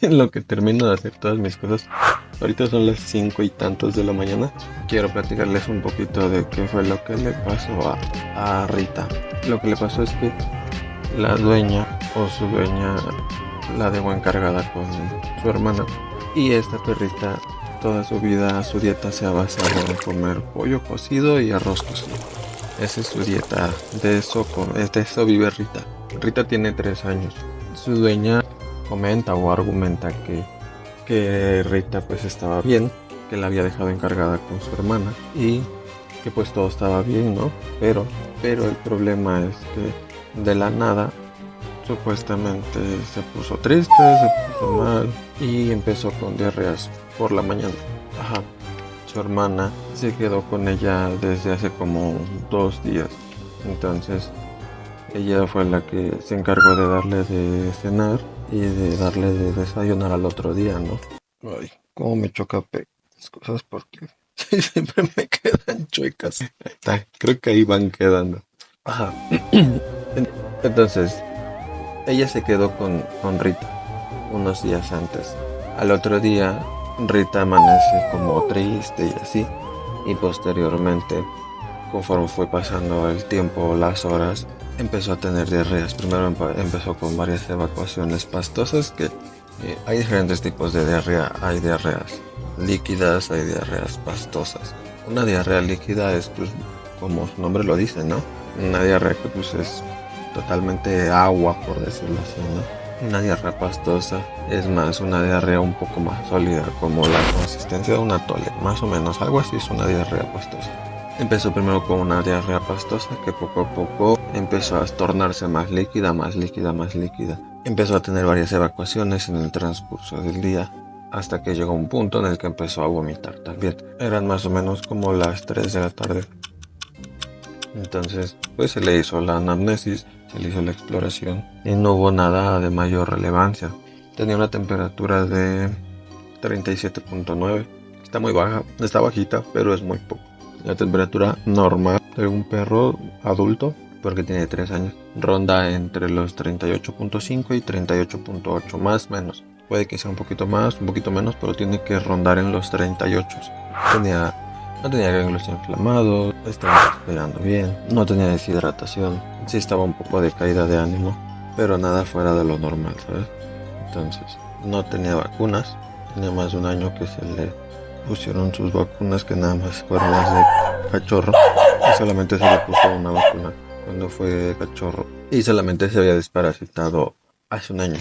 en lo que termino de hacer todas mis cosas. Ahorita son las 5 y tantos de la mañana. Quiero platicarles un poquito de qué fue lo que le pasó a Rita. Lo que le pasó es que la dueña o su dueña la dejó encargada con su hermana. Y esta perrita toda su vida, su dieta se ha basado en comer pollo cocido y arroz cocido. Esa es su dieta, de eso vive Rita. Rita tiene 3 años. Su dueña comenta o argumenta que Rita pues estaba bien, que la había dejado encargada con su hermana y que pues todo estaba bien, ¿no? Pero el problema es que de la nada supuestamente se puso triste, se puso mal y empezó con diarreas por la mañana. Ajá. Su hermana se quedó con ella desde hace como 2 días. Entonces ella fue la que se encargó de darle de cenar y de darle de desayunar al otro día, ¿no? Ay, cómo me choca las cosas porque siempre me quedan chuecas. Creo que ahí van quedando. Ajá. Entonces, ella se quedó con Rita unos días antes. Al otro día, Rita amanece como triste y así. Y posteriormente, conforme fue pasando el tiempo, las horas, empezó a tener diarreas. Primero empezó con varias evacuaciones pastosas, que hay diferentes tipos de diarrea. Hay diarreas líquidas, hay diarreas pastosas. Una diarrea líquida es, pues, como su nombre lo dice, ¿no? Una diarrea que pues es totalmente agua, por decirlo así, ¿no? Una diarrea pastosa es más una diarrea un poco más sólida, como la consistencia de un atole, más o menos, algo así es una diarrea pastosa. Empezó primero con una diarrea pastosa que poco a poco empezó a tornarse más líquida, más líquida, más líquida. Empezó a tener varias evacuaciones en el transcurso del día, hasta que llegó un punto en el que empezó a vomitar también. Eran más o menos como las 3 de la tarde. Entonces, pues se le hizo la anamnesis, se le hizo la exploración y no hubo nada de mayor relevancia. Tenía una temperatura de 37.9. Está muy baja, está bajita, pero es muy poco. La temperatura normal de un perro adulto, porque tiene 3 años, ronda entre los 38.5 y 38.8, más o menos. Puede que sea un poquito más, un poquito menos, pero tiene que rondar en los 38. No tenía ganglios inflamados, estaba respirando bien, no tenía deshidratación, sí estaba un poco de caída de ánimo, pero nada fuera de lo normal, ¿sabes? Entonces, no tenía vacunas, tenía más de un año que se le pusieron sus vacunas, que nada más fueron las de cachorro, y solamente se le puso una vacuna cuando fue cachorro, y solamente se había desparasitado hace un año.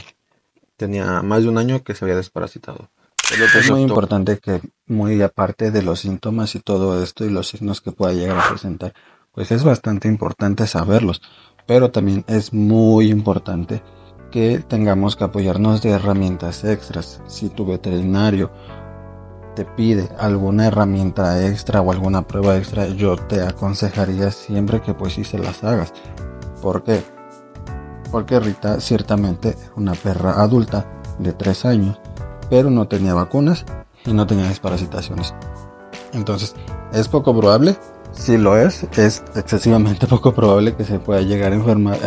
Tenía más de un año que se había desparasitado. Es muy importante que, muy aparte de los síntomas y todo esto y los signos que pueda llegar a presentar, pues es bastante importante saberlos, pero también es muy importante que tengamos que apoyarnos de herramientas extras. Si tu veterinario te pide alguna herramienta extra o alguna prueba extra, yo te aconsejaría siempre que pues sí se las hagas. ¿Por qué? Porque Rita ciertamente era una perra adulta de 3 años, pero no tenía vacunas y no tenía desparasitaciones. Entonces, ¿es poco probable? Sí lo es excesivamente poco probable que se pueda llegar a enfermar,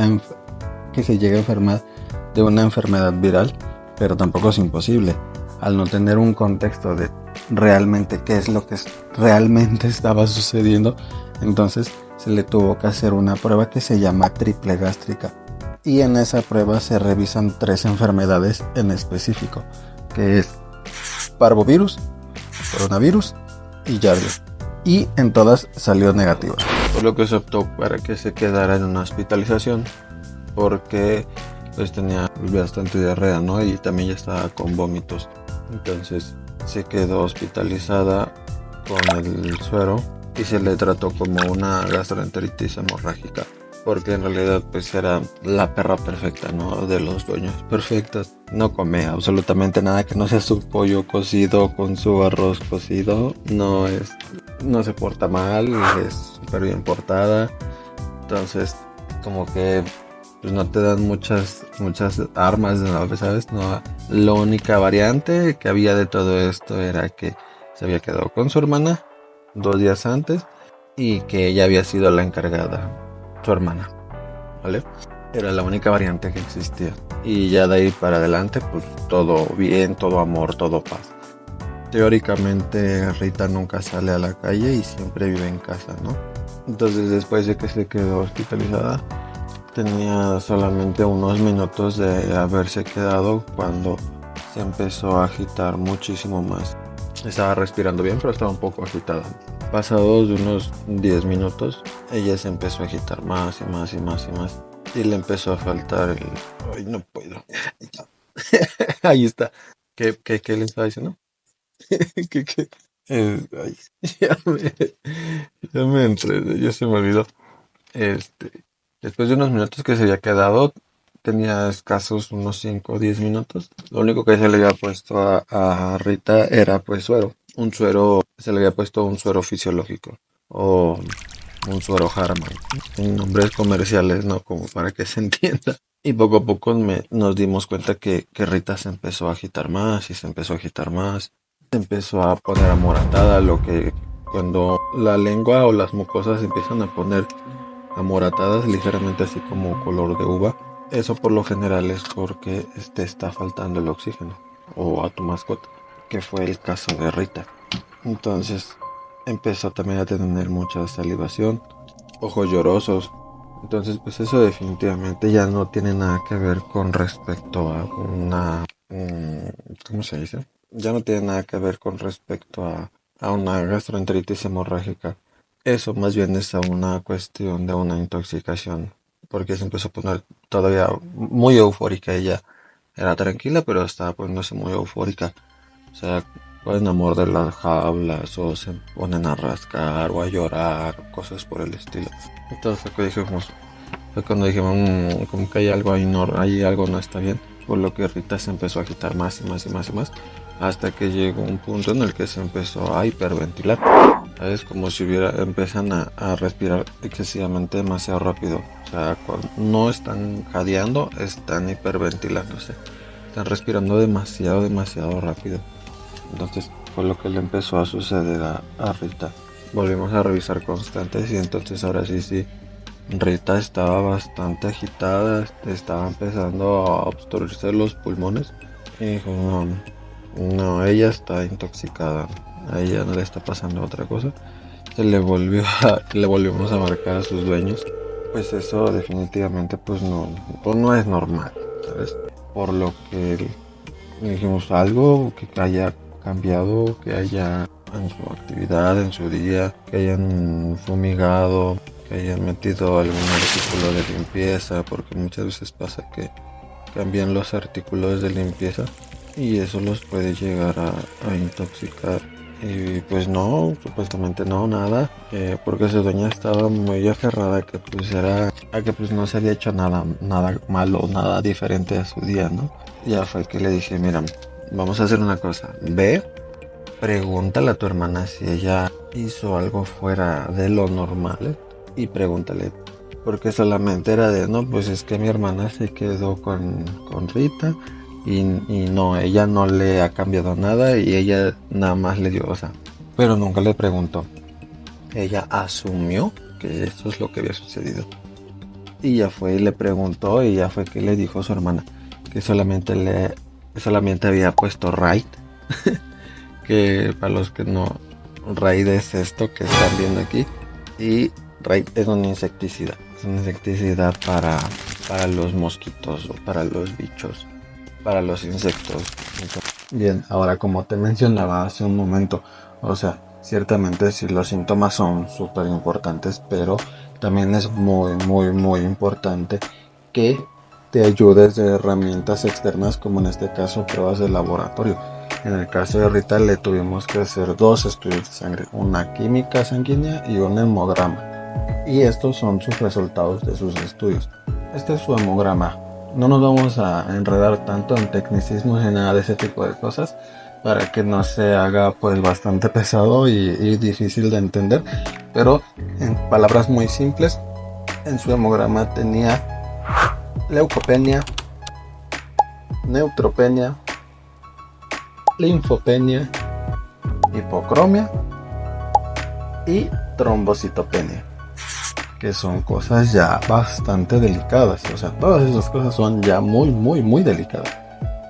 que se llegue a enfermar de una enfermedad viral, pero tampoco es imposible. Al no tener un contexto de realmente qué es lo que realmente estaba sucediendo, entonces se le tuvo que hacer una prueba que se llama triple gástrica. Y en esa prueba se revisan 3 enfermedades en específico, que es parvovirus, coronavirus y Yardia. Y en todas salió negativa. Por lo que se optó para que se quedara en una hospitalización, porque pues tenía bastante diarrea, ¿no? Y también ya estaba con vómitos. Entonces se quedó hospitalizada con el suero y se le trató como una gastroenteritis hemorrágica, porque en realidad pues era la perra perfecta, ¿no? De los dueños perfectos. No come absolutamente nada que no sea su pollo cocido con su arroz cocido. No se porta mal, es súper bien portada. Entonces, como que pues no te dan muchas armas, ¿no? ¿Sabes? No, la única variante que había de todo esto era que se había quedado con su hermana 2 días antes y que ella había sido la encargada, su hermana, ¿vale? Era la única variante que existía. Y ya de ahí para adelante, pues todo bien, todo amor, todo paz. Teóricamente Rita nunca sale a la calle y siempre vive en casa, ¿no? Entonces después de que se quedó hospitalizada, tenía solamente unos minutos de haberse quedado cuando se empezó a agitar muchísimo más. Estaba respirando bien, pero estaba un poco agitada. Pasados unos 10 minutos, ella se empezó a agitar más y más y más y más. Y le empezó a faltar el... Ay, no puedo. Ahí está. ¿Qué le estaba diciendo? ¿Qué? Ay, ya me, ya me enredé, ya se me olvidó. Este, después de unos minutos que se había quedado, tenía escasos unos 5 o 10 minutos. Lo único que se le había puesto a Rita era pues suero. Un suero, se le había puesto un suero fisiológico o un suero Harman. En nombres comerciales, ¿no? Como para que se entienda. Y poco a poco nos dimos cuenta que Rita se empezó a agitar más y se empezó a agitar más. Se empezó a poner amoratada, lo que cuando la lengua o las mucosas se empiezan a poner amoratadas, ligeramente así como color de uva. Eso por lo general es porque te está faltando el oxígeno o a tu mascota, que fue el caso de Rita. Entonces empezó también a tener mucha salivación, ojos llorosos. Entonces pues eso definitivamente ya no tiene nada que ver con respecto a una... ¿cómo se dice? Ya no tiene nada que ver con respecto a una gastroenteritis hemorrágica. Eso más bien es a una cuestión de una intoxicación, porque se empezó a poner todavía muy eufórica. Ella era tranquila, pero estaba poniéndose muy eufórica. O sea, pueden a morder las jaulas o se ponen a rascar o a llorar, cosas por el estilo. Entonces fue cuando dijimos, como que hay algo ahí, no, hay algo no está bien. Por lo que Rita se empezó a agitar más y más y más y más, hasta que llegó un punto en el que se empezó a hiperventilar. ¿Sabes? Como si empiezan a respirar excesivamente demasiado rápido. O sea, cuando no están jadeando, están hiperventilándose. Están respirando demasiado rápido. Entonces fue lo que le empezó a suceder a Rita. Volvimos a revisar constantes y entonces ahora sí, Rita estaba bastante agitada, estaba empezando a obstruirse los pulmones. Y dijo, no, ella está intoxicada, a ella no le está pasando otra cosa. Le volvimos a marcar a sus dueños. Pues eso definitivamente pues no es normal, ¿sabes? Por lo que dijimos algo que haya cambiado, que haya en su actividad, en su día, que hayan fumigado, que hayan metido algún artículo de limpieza, porque muchas veces pasa que cambian los artículos de limpieza y eso los puede llegar a intoxicar. Y pues no, supuestamente no, nada, porque su dueña estaba muy aferrada a que pues no se había hecho nada malo, nada diferente a su día, ¿no? Ya fue que le dije, mira, vamos a hacer una cosa, ve, pregúntale a tu hermana si ella hizo algo fuera de lo normal y pregúntale, porque solamente era de, no, pues es que mi hermana se quedó con Rita y no, ella no le ha cambiado nada y ella nada más le dio, o sea, pero nunca le preguntó. Ella asumió que eso es lo que había sucedido. Y ya fue y le preguntó y ya fue que le dijo a su hermana que solamente había puesto Raid, que para los que no, Raid es esto que están viendo aquí y Raid es un insecticida. Es un insecticida para los mosquitos o para los bichos, para los insectos. Bien, ahora como te mencionaba hace un momento, o sea, ciertamente sí los síntomas son súper importantes, pero también es muy importante que te ayudes de herramientas externas, como en este caso pruebas de laboratorio. En el caso de Rita le tuvimos que hacer 2 estudios de sangre, una química sanguínea y un hemograma. Y estos son sus resultados de sus estudios. Este es su hemograma. No nos vamos a enredar tanto en tecnicismos ni nada de ese tipo de cosas para que no se haga pues bastante pesado y difícil de entender. Pero en palabras muy simples, en su hemograma tenía leucopenia, neutropenia, linfopenia, hipocromia y trombocitopenia. que son cosas ya bastante delicadas. O sea, todas esas cosas son ya muy, muy, muy delicadas.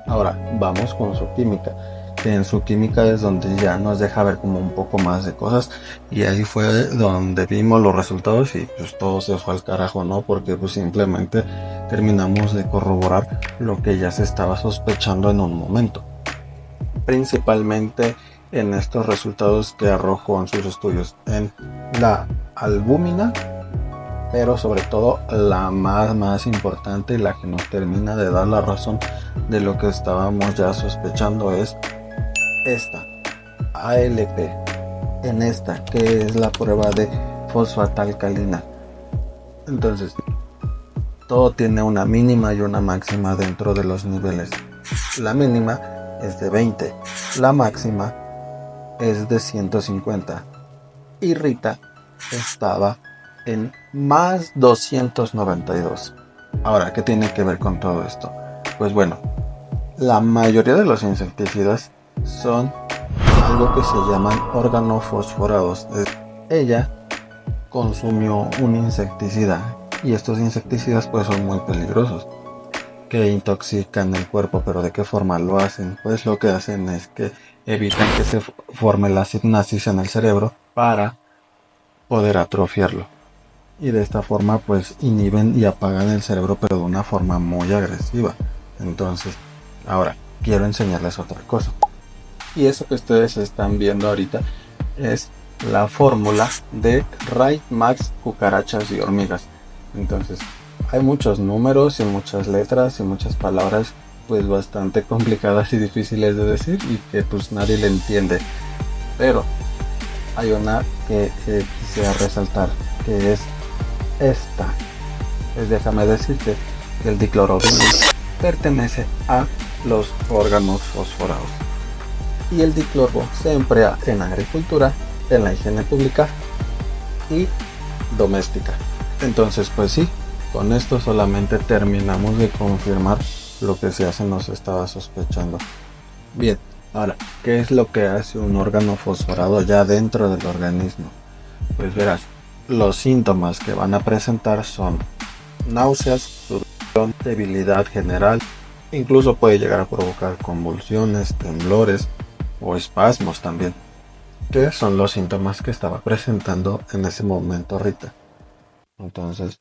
Ahora, vamos con su química. Que en su química es donde ya nos deja ver como un poco más de cosas. Y ahí fue donde vimos los resultados y pues todo se fue al carajo, ¿no? Porque pues simplemente terminamos de corroborar lo que ya se estaba sospechando en un momento. Principalmente en estos resultados que arrojó en sus estudios en la albúmina, pero sobre todo la más importante y la que nos termina de dar la razón de lo que estábamos ya sospechando es esta ALP, en esta que es la prueba de fosfatalcalina. Entonces todo tiene una mínima y una máxima dentro de los niveles. La mínima es de 20, la máxima es de 150 y Rita estaba en más 292. Ahora, ¿qué tiene que ver con todo esto? Pues bueno, la mayoría de los insecticidas son algo que se llaman organofosforados. Ella consumió un insecticida y estos insecticidas pues son muy peligrosos, que intoxican el cuerpo. Pero ¿de qué forma lo hacen? Pues lo que hacen es que evitan que se forme la sinapsis en el cerebro para poder atrofiarlo. Y de esta forma pues inhiben y apagan el cerebro, pero de una forma muy agresiva. Entonces, ahora quiero enseñarles otra cosa. Y eso que ustedes están viendo ahorita es la fórmula de Ray Max cucarachas y hormigas. Entonces, hay muchos números y muchas letras y muchas palabras pues bastante complicadas y difíciles de decir y que pues nadie le entiende. Pero hay una que quisiera resaltar, que es esta. Pues déjame decirte que el diclorobenzeno pertenece a los órganos fosforados. Y el diclorbo se emplea en agricultura, en la higiene pública y doméstica. Entonces pues sí, con esto solamente terminamos de confirmar lo que ya se nos estaba sospechando. Bien, ahora, ¿qué es lo que hace un órgano fosforado ya dentro del organismo? Pues verás, los síntomas que van a presentar son náuseas, sudoración, debilidad general, incluso puede llegar a provocar convulsiones, temblores o espasmos también, que son los síntomas que estaba presentando en ese momento Rita. Entonces,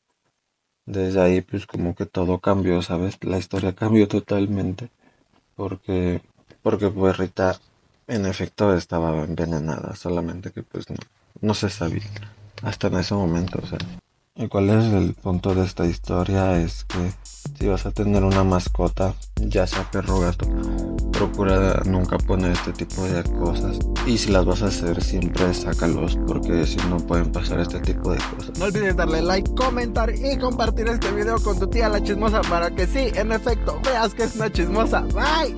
desde ahí pues como que todo cambió, ¿sabes? La historia cambió totalmente porque pues Rita en efecto estaba envenenada, solamente que pues no se sabía hasta en ese momento, o sea. ¿Y cuál es el punto de esta historia? Es que si vas a tener una mascota, ya sea perro o gato, procura nunca poner este tipo de cosas. Y si las vas a hacer, siempre sácalos, porque si no pueden pasar este tipo de cosas. No olvides darle like, comentar y compartir este video con tu tía la chismosa para que sí, en efecto, veas que es una chismosa. Bye.